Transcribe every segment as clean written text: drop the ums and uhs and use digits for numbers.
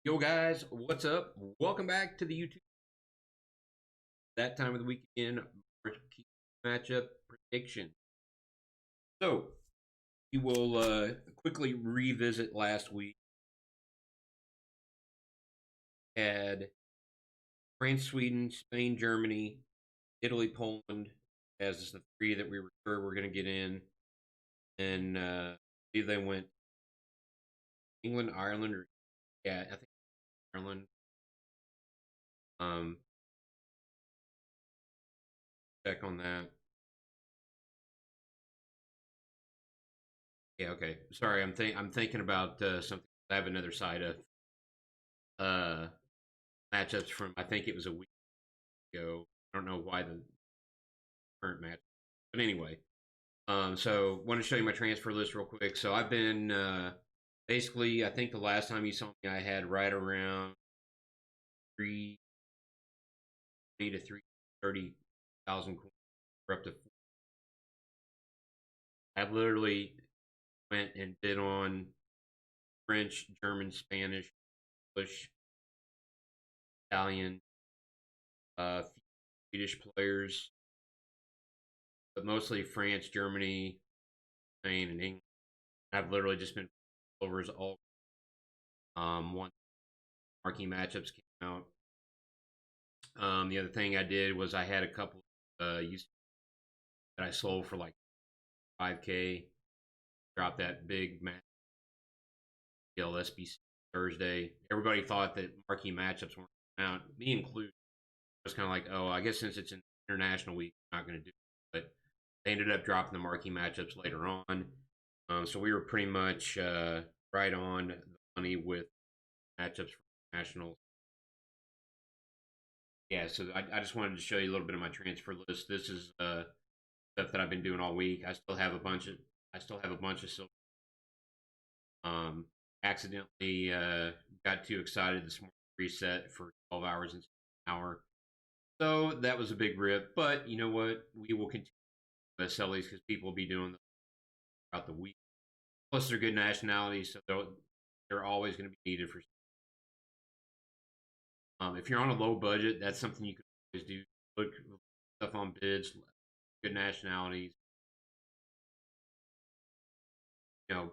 Yo guys, what's up? Welcome back to the YouTube. That time of the week again, Marquee matchup prediction. So we will quickly revisit last week. Had France, Sweden, Spain, Germany, Italy, Poland as the three that we were sure we're going to get in. And they went England, Ireland, or yeah, I think Ireland. Um, check on that. Yeah, okay. Sorry, I'm thinking about something. I have another side of uh matchups from I think it was a week ago. I don't know why the current match, but anyway. So want to show you my transfer list real quick. So I've been basically I think the last time you saw me, I had right around 320 to 330,000 coins for up to. I literally went and bid on French, German, Spanish, English, Italian, Swedish players, but mostly France, Germany, Spain, and England. I've literally just been overs all once marquee matchups came out. The other thing I did was I had a couple used that I sold for like 5K. Dropped that big match LSBC Thursday. Everybody thought that marquee matchups weren't out, me included. I was kind of like, oh, I guess since it's an international week, I'm not going to do it. But they ended up dropping the marquee matchups later on. So we were pretty much right on the money with matchups for nationals. Yeah, so I just wanted to show you a little bit of my transfer list. This is stuff that I've been doing all week. I still have a bunch of silver. Um, accidentally got too excited this morning. Reset for 12 hours and an hour. So that was a big rip. But you know what? We will continue to sell these because people will be doing them throughout the week. Plus, they're good nationalities, so they're always going to be needed for. If you're on a low budget, that's something you can always do. Look stuff on bids, good nationalities. You know,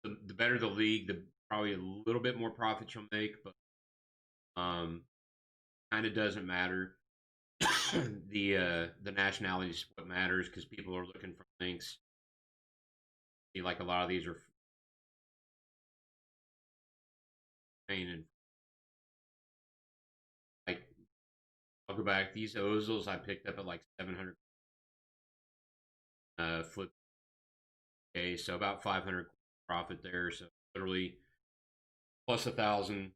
the better the league, the probably a little bit more profit you'll make, but kind of doesn't matter. The nationality is what matters because people are looking for links. Like a lot of these are Spain and like I'll go back. These Ozils I picked up at like 700 flip. Okay, so about 500 profit there. So literally plus 1,000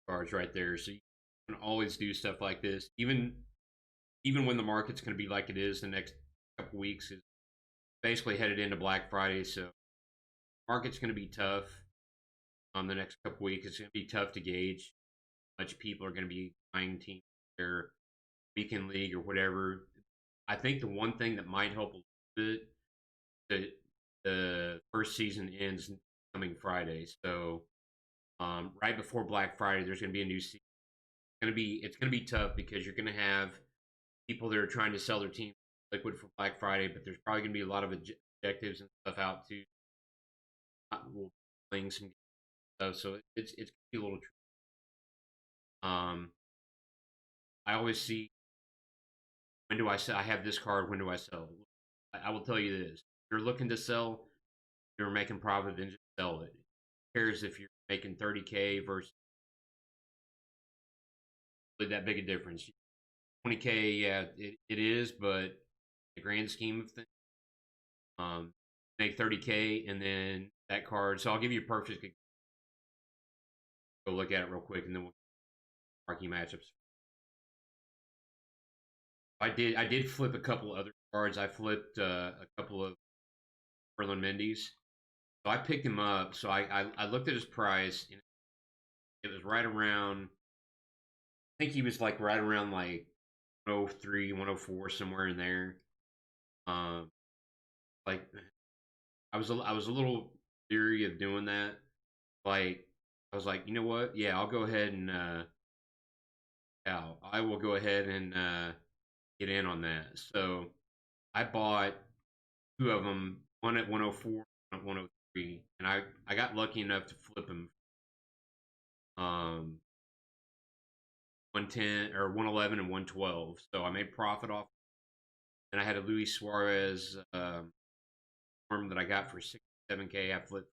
cards right there. So you can always do stuff like this, even when the market's going to be like it is the next couple weeks. Is basically headed into Black Friday, so market's going to be tough. The next couple weeks, it's going to be tough to gauge how much people are going to be buying teams their weekend league or whatever. I think the one thing that might help a little bit that the first season ends coming Friday, so right before Black Friday, there's going to be a new season. It's going to be tough because you're going to have people that are trying to sell their team liquid for Black Friday, but there's probably going to be a lot of objectives and stuff out too. We'll playing some stuff, so it's going to be a little tricky. Um, I always see when do I sell? I have this card. When do I sell? I will tell you this: if you're looking to sell, you're making profit, then just sell it. Who cares if you're making 30K versus really that big a difference? 20K, yeah, it is, but the grand scheme of things, make 30K and then that card. So I'll give you a perfect. Go look at it real quick, and then we'll marquee matchups. I did flip a couple other cards. I flipped a couple of Berlin Mendy's. So I picked him up. So I looked at his price, and it was right around. I think he was like right around like 103, 104, somewhere in there. Um, like I was a little leery of doing that. Like I was like, you know what? Yeah, I'll go ahead and yeah, I will go ahead and get in on that. So I bought two of them, one at 104, one at 103, and I got lucky enough to flip them. 110 or 111 and 112. So I made profit off. And I had a Luis Suarez form that I got for 67K. I flipped,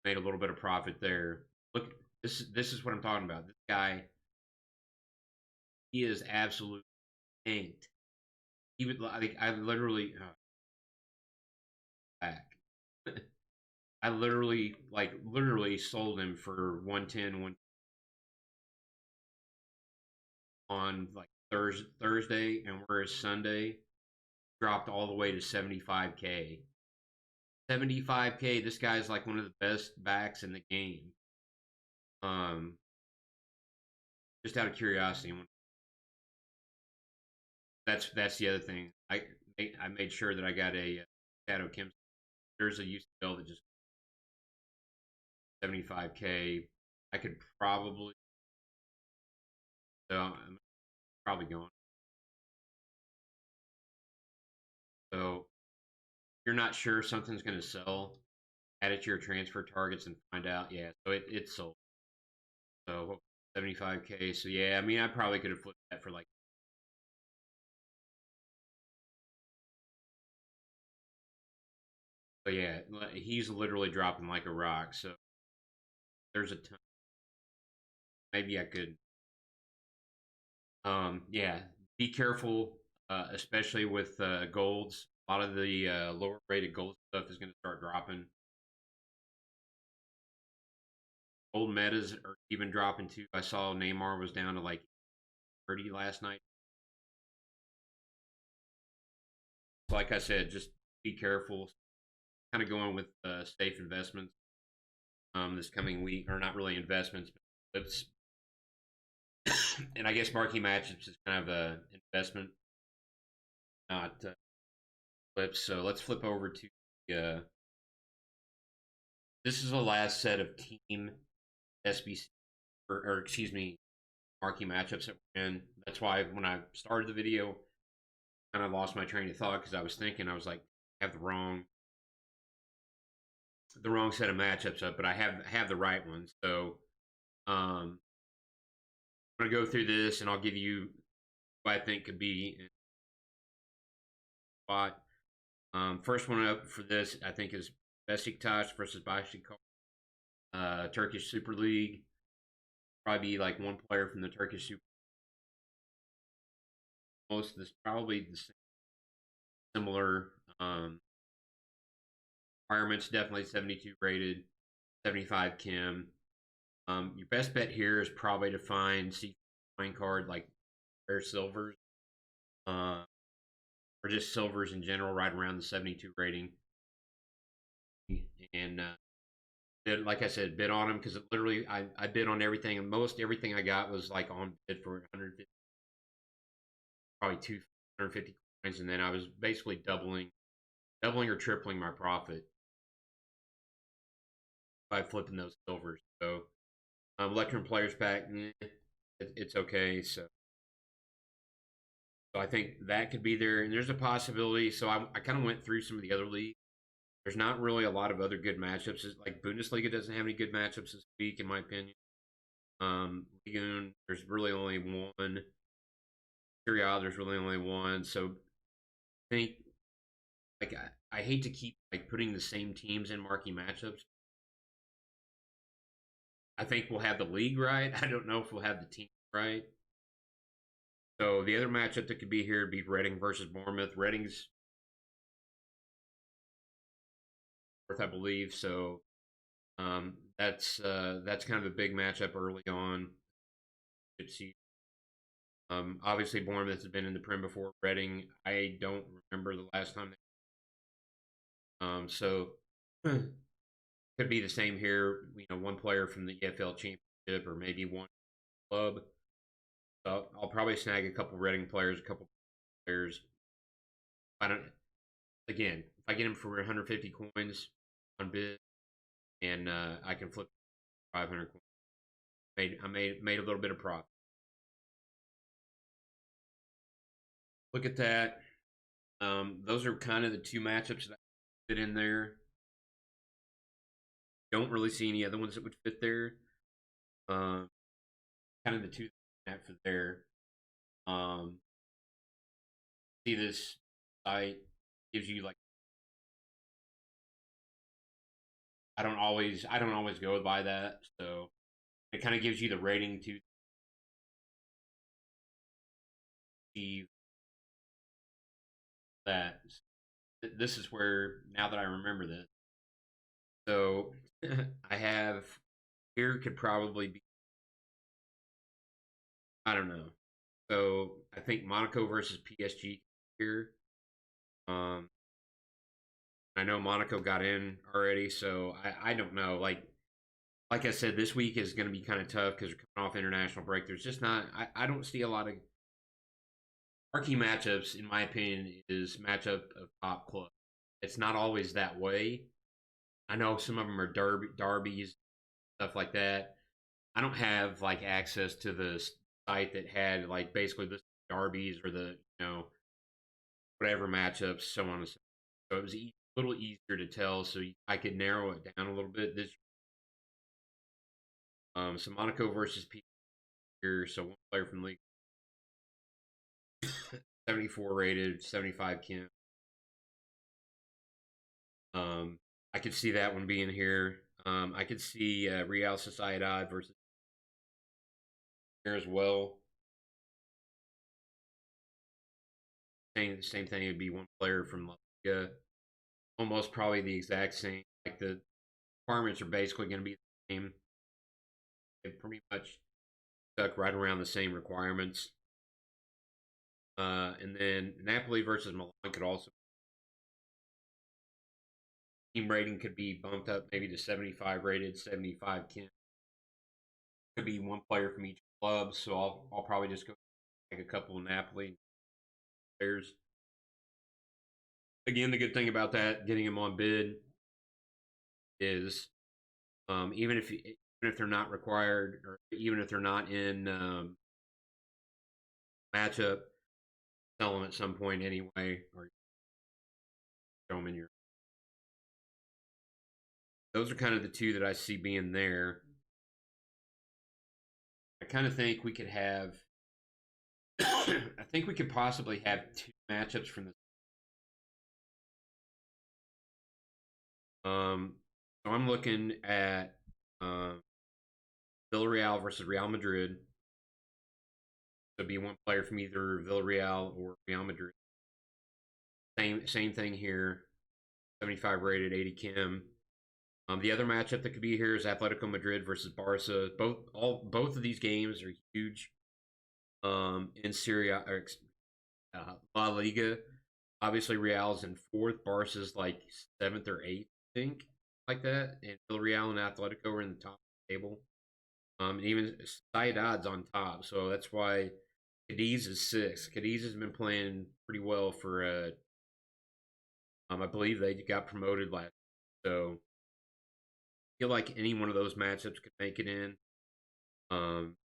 made a little bit of profit there. Look, this is what I'm talking about. This guy, he is absolute tanked. He would like I literally back. I literally sold him for 110 on like Thursday, and whereas Sunday dropped all the way to 75K. 75K. This guy's like one of the best backs in the game. Um, just out of curiosity, that's the other thing. I made sure that I got a Shadow Kim. There's a UCL that just 75K. I could probably, so I'm probably going. So if you're not sure something's going to sell, add it to your transfer targets and find out. Yeah, so it sold. So 75K. So yeah, I mean, I probably could have flipped that for like. But yeah, he's literally dropping like a rock. So there's a ton. Maybe I could. Yeah, be careful, especially with golds. A lot of the lower rated gold stuff is going to start dropping. Gold metas are even dropping too. I saw Neymar was down to like 30 last night. Like I said, just be careful. Kind of going with safe investments this coming week, or not really investments, but flips. And I guess marquee matchups is kind of a investment, not flips. So let's flip over to uh, this is the last set of team SBC or excuse me marquee matchups that we're in. That's why when I started the video, kind of lost my train of thought because I was thinking I was like I have the wrong set of matchups up, but I have the right ones. So I'm gonna go through this and I'll give you what I think could be in spot. First one up for this I think is Besiktas versus Başakşehir, Turkish Super League. Probably be like one player from the Turkish Super. Most of this probably the same, similar requirements. Definitely 72 rated, 75 Kim. Your best bet here is probably to find C coin card like rare silvers, uh, or just silvers in general, right around the 72 rating. And like I said, bid on them because literally I bid on everything, and most everything I got was like on bid for 150, probably 250 coins, and then I was basically doubling or tripling my profit by flipping those silvers. So Electrum Players Pack, it's okay. So I think that could be there, and there's a possibility. So I kind of went through some of the other leagues. There's not really a lot of other good matchups. Like Bundesliga doesn't have any good matchups this week, in my opinion. Ligue 1, there's really only one. Serie A, there's really only one. So I think like I hate to keep like putting the same teams in marquee matchups. I think we'll have the league right. I don't know if we'll have the team right. So the other matchup that could be here would be Reading versus Bournemouth. Reading's fourth, I believe. So that's kind of a big matchup early on. See, obviously Bournemouth has been in the Prem before. Reading, I don't remember the last time. So could be the same here. You know, one player from the EFL Championship, or maybe one club. So I'll probably snag a couple Reading players, a couple players. I don't. Again, if I get him for 150 coins on bid, and I can flip 500 coins. I made a little bit of profit. Look at that. Those are kind of the two matchups that I fit in there. Don't really see any other ones that would fit there. Um, Kind of the two that for there. Um, See this site gives you like I don't always go by that, so it kind of gives you the rating to see that. This is where now that I remember this, so I have here could probably be I don't know. So I think Monaco versus PSG here. Um, I know Monaco got in already, so I don't know. Like I said, this week is going to be kind of tough because we're coming off international break. There's just not I don't see a lot of marquee matchups. In my opinion, is matchup of top club. It's not always that way. I know some of them are derbies, stuff like that. I don't have like access to the site that had like basically the derbies or the whatever matchups, so on and so. So it was a little easier to tell, so I could narrow it down a little bit. This so Monaco versus P here, so one player from the league, 74 rated, 75 Kim. I could see that one being here. I could see Real Sociedad versus here as well. Same thing. It would be one player from La Liga. Almost probably the exact same. Like the requirements are basically going to be the same. They pretty much stuck right around the same requirements. And then Napoli versus Milan could also team rating could be bumped up maybe to 75 rated, 75 Kim. Could be one player from each club, so I'll probably just go take a couple of Napoli players. Again, the good thing about that, getting them on bid, is even if they're not required or even if they're not in matchup, sell them at some point anyway, or show them in your. Those are kind of the two that I see being there. I kind of think we could have. I think we could possibly have two matchups from this. So I'm looking at Villarreal versus Real Madrid. So be one player from either Villarreal or Real Madrid. Same thing here. 75 rated, 80 Kim. The other matchup that could be here is Atletico Madrid versus Barca. Both of these games are huge. In Syria or La Liga, obviously Real's in fourth, Barca's like seventh or eighth, I think, like that, and Villarreal and Atletico are in the top of the table. And even Sociedad's on top, so that's why Cadiz is sixth. Cadiz has been playing pretty well for. I believe they got promoted last, so I feel like any one of those matchups could make it in. Um,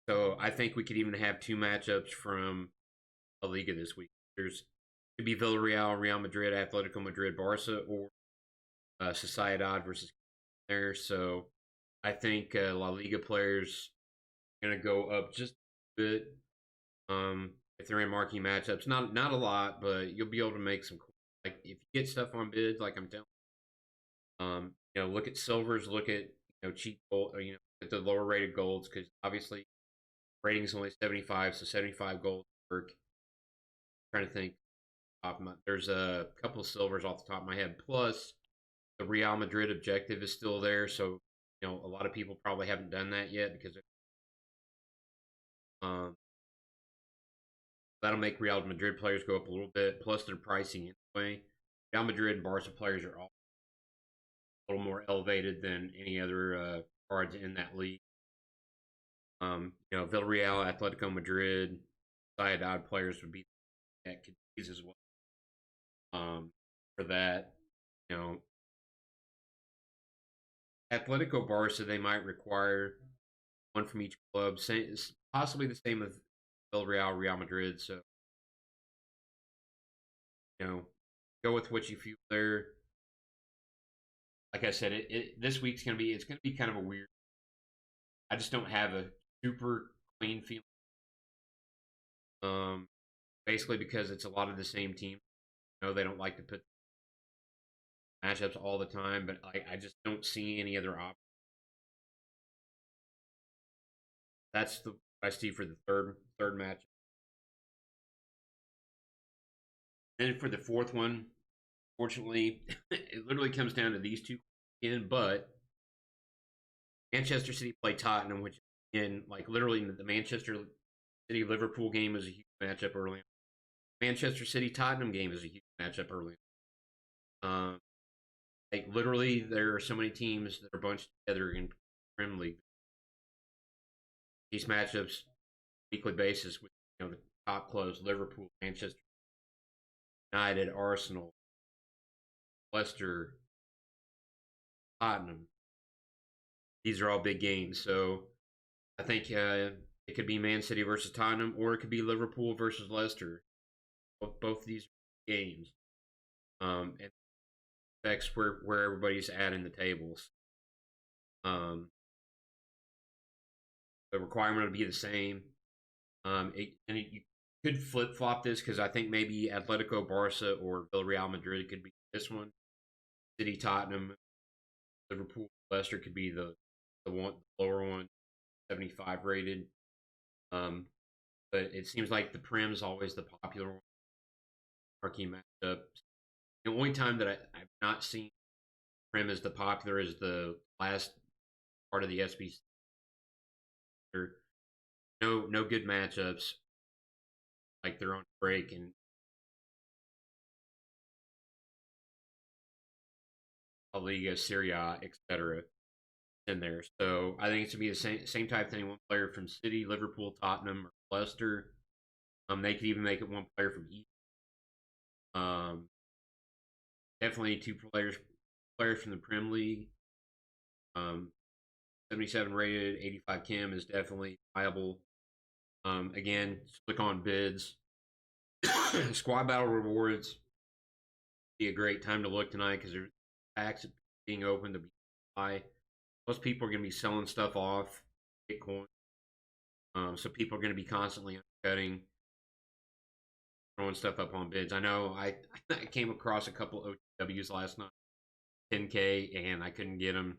so I think we could even have two matchups from La Liga this week. There's could be Villarreal, Real Madrid, Atletico Madrid, Barca, or Sociedad versus there. So I think La Liga players are going to go up just a bit. If they're in marquee matchups, not a lot, but you'll be able to make some. Like if you get stuff on bids, like I'm telling. Look at silvers, look at cheap gold, at the lower rated golds because obviously rating is only 75, so 75 gold work. I'm trying to think. There's a couple of silvers off the top of my head. Plus, the Real Madrid objective is still there, so a lot of people probably haven't done that yet because um, that'll make Real Madrid players go up a little bit. Plus, their pricing anyway. Real Madrid and Barca players are all a little more elevated than any other cards in that league. Villarreal, Atletico Madrid, Sociedad players would be at Cadiz as well. For that, you know, Atletico Barca, they might require one from each club. Same, possibly the same with Villarreal, Real Madrid. So you know, go with what you feel there. Like I said, this week's gonna be it's gonna be kind of a weird. I just don't have a super clean feeling. Um, Basically because it's a lot of the same team. You know, they don't like to put matchups all the time, but I just don't see any other option. That's the what I see for the third match. Then for the fourth one, fortunately, it literally comes down to these two again. But Manchester City play Tottenham, which in like literally the Manchester City Liverpool game is a huge matchup early. Manchester City Tottenham game is a huge matchup early. Um, like literally, there are so many teams that are bunched together in Premier League. These matchups weekly basis with the top clubs: Liverpool, Manchester United, Arsenal, Leicester, Tottenham. These are all big games, so I think it could be Man City versus Tottenham, or it could be Liverpool versus Leicester. Both of these games, and affects where everybody's at in the tables. Um, the requirement would be the same. You could flip flop this because I think maybe Atletico Barca or Villarreal Madrid could be this one. City Tottenham, Liverpool Leicester could be the one the lower one, 75 rated. Um, but it seems like the Prem is always the popular one, marquee matchup. The only time that I've not seen Prem as the popular is the last part of the SBC. No good matchups like they're on break and La Liga, Serie A, etc. in there. So I think it's to be the same type thing. One player from City, Liverpool, Tottenham, or Leicester. They could even make it one player from each. Um, Definitely two players from the Prem League. Um, 77 rated, 85 Kim is definitely viable. Again, click on bids. Squad battle rewards be a great time to look tonight because there's packs being open to be high. Most people are going to be selling stuff off Bitcoin, so people are going to be constantly cutting, throwing stuff up on bids. I know I came across a couple OTWs last night, 10K, and I couldn't get them.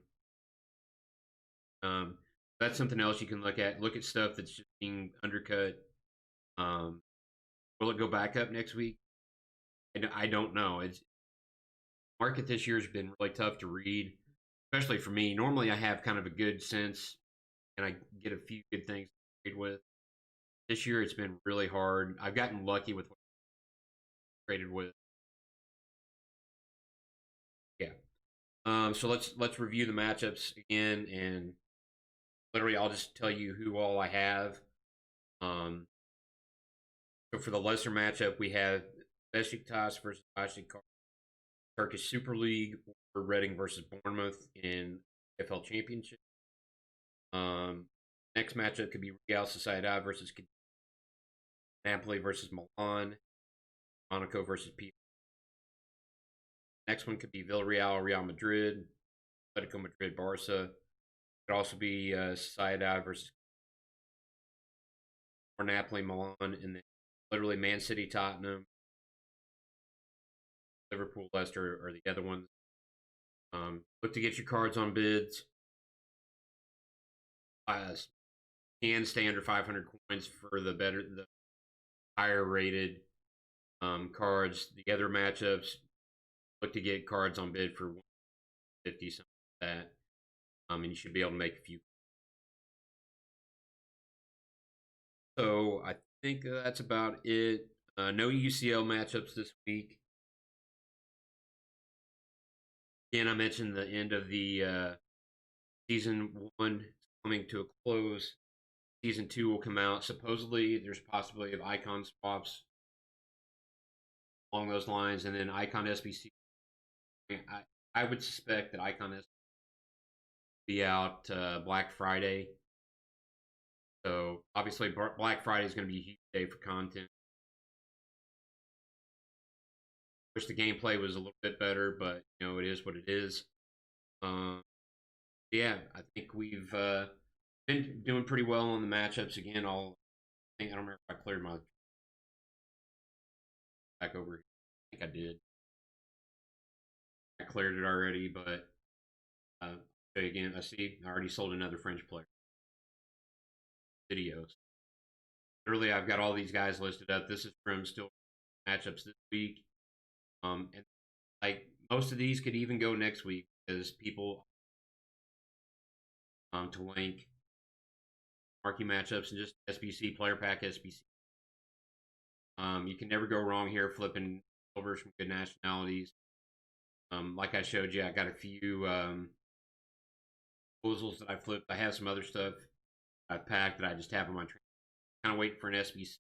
Um, that's something else you can look at. Look at stuff that's just being undercut. Um, will it go back up next week? I don't know. It's market this year has been really tough to read, especially for me. Normally, I have kind of a good sense, and I get a few good things to trade with. This year, it's been really hard. I've gotten lucky with what I traded with. Yeah. So let's review the matchups again, and literally, I'll just tell you who all I have. Um, so for the lesser matchup, we have Besiktas versus Besiktas, Turkish Super League, or Reading versus Bournemouth in FL Championship. Um, Next matchup could be Real Sociedad versus Napoli versus Milan, Monaco versus P. Next one could be Villarreal, Real Madrid, Atletico Madrid, Barca. It could also be Sociedad versus or Napoli, Milan, and then literally Man City, Tottenham, Liverpool, Leicester are the other ones. Look to get your cards on bids. Can stay under 500 coins for the higher rated cards. The other matchups, look to get cards on bid for 150 something like that. And you should be able to make a few. So I think that's about it. No UCL matchups this week. Again, I mentioned the end of the season one is coming to a close. Season two will come out. Supposedly, there's possibility of icon swaps along those lines, and then icon SBC. I would suspect that icon be out Black Friday. So obviously Black Friday is going to be a huge day for content. Wish the gameplay was a little bit better, but you know it is what it is. Um, yeah, I think we've been doing pretty well on the matchups again. I don't remember if I cleared my back over here. I think I did. I cleared it already, but show you again. I see I already sold another French player. Videos. Literally, I've got all these guys listed up. This is from still matchups this week. And like most of these could even go next week because people to link marquee matchups and just SBC player pack SBC. You can never go wrong here flipping overs from good nationalities. Like I showed you, I got a few proposals that I flipped. I have some other stuff I packed that I just have on my train. Kind of waiting for an SBC.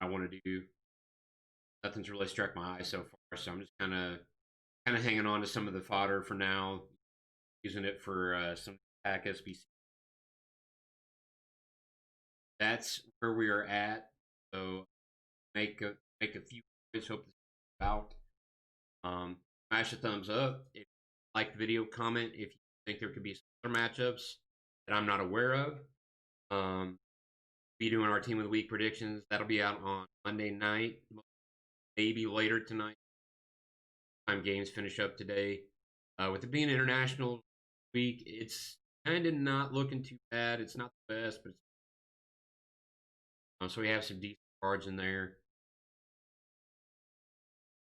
I want to do. Nothing's really struck my eye so far, so I'm just kind of hanging on to some of the fodder for now, using it for some pack SBC. That's where we are at. So make a few points. Hope this is out. Smash a thumbs up if you like the video. Comment if you think there could be some other matchups that I'm not aware of. Be doing our team of the week predictions. That'll be out on Monday night, maybe later tonight. Time games finish up today. With it being international week, it's kind of not looking too bad. It's not the best, but so we have some decent cards in there.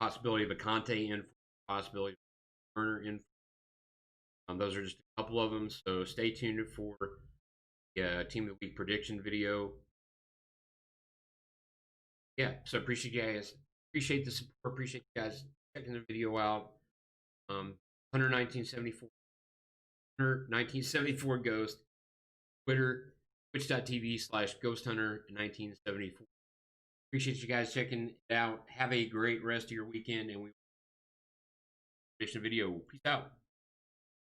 Possibility of a Conte in, possibility of a Turner in. Those are just a couple of them. So stay tuned for the team of the week prediction video. Yeah, so appreciate you guys. Appreciate the support. Appreciate you guys checking the video out. Hunter 1974. Hunter 1974 Ghost. Twitter, twitch.tv/Ghost Hunter 1974. Appreciate you guys checking it out. Have a great rest of your weekend, and we prediction video. Peace out.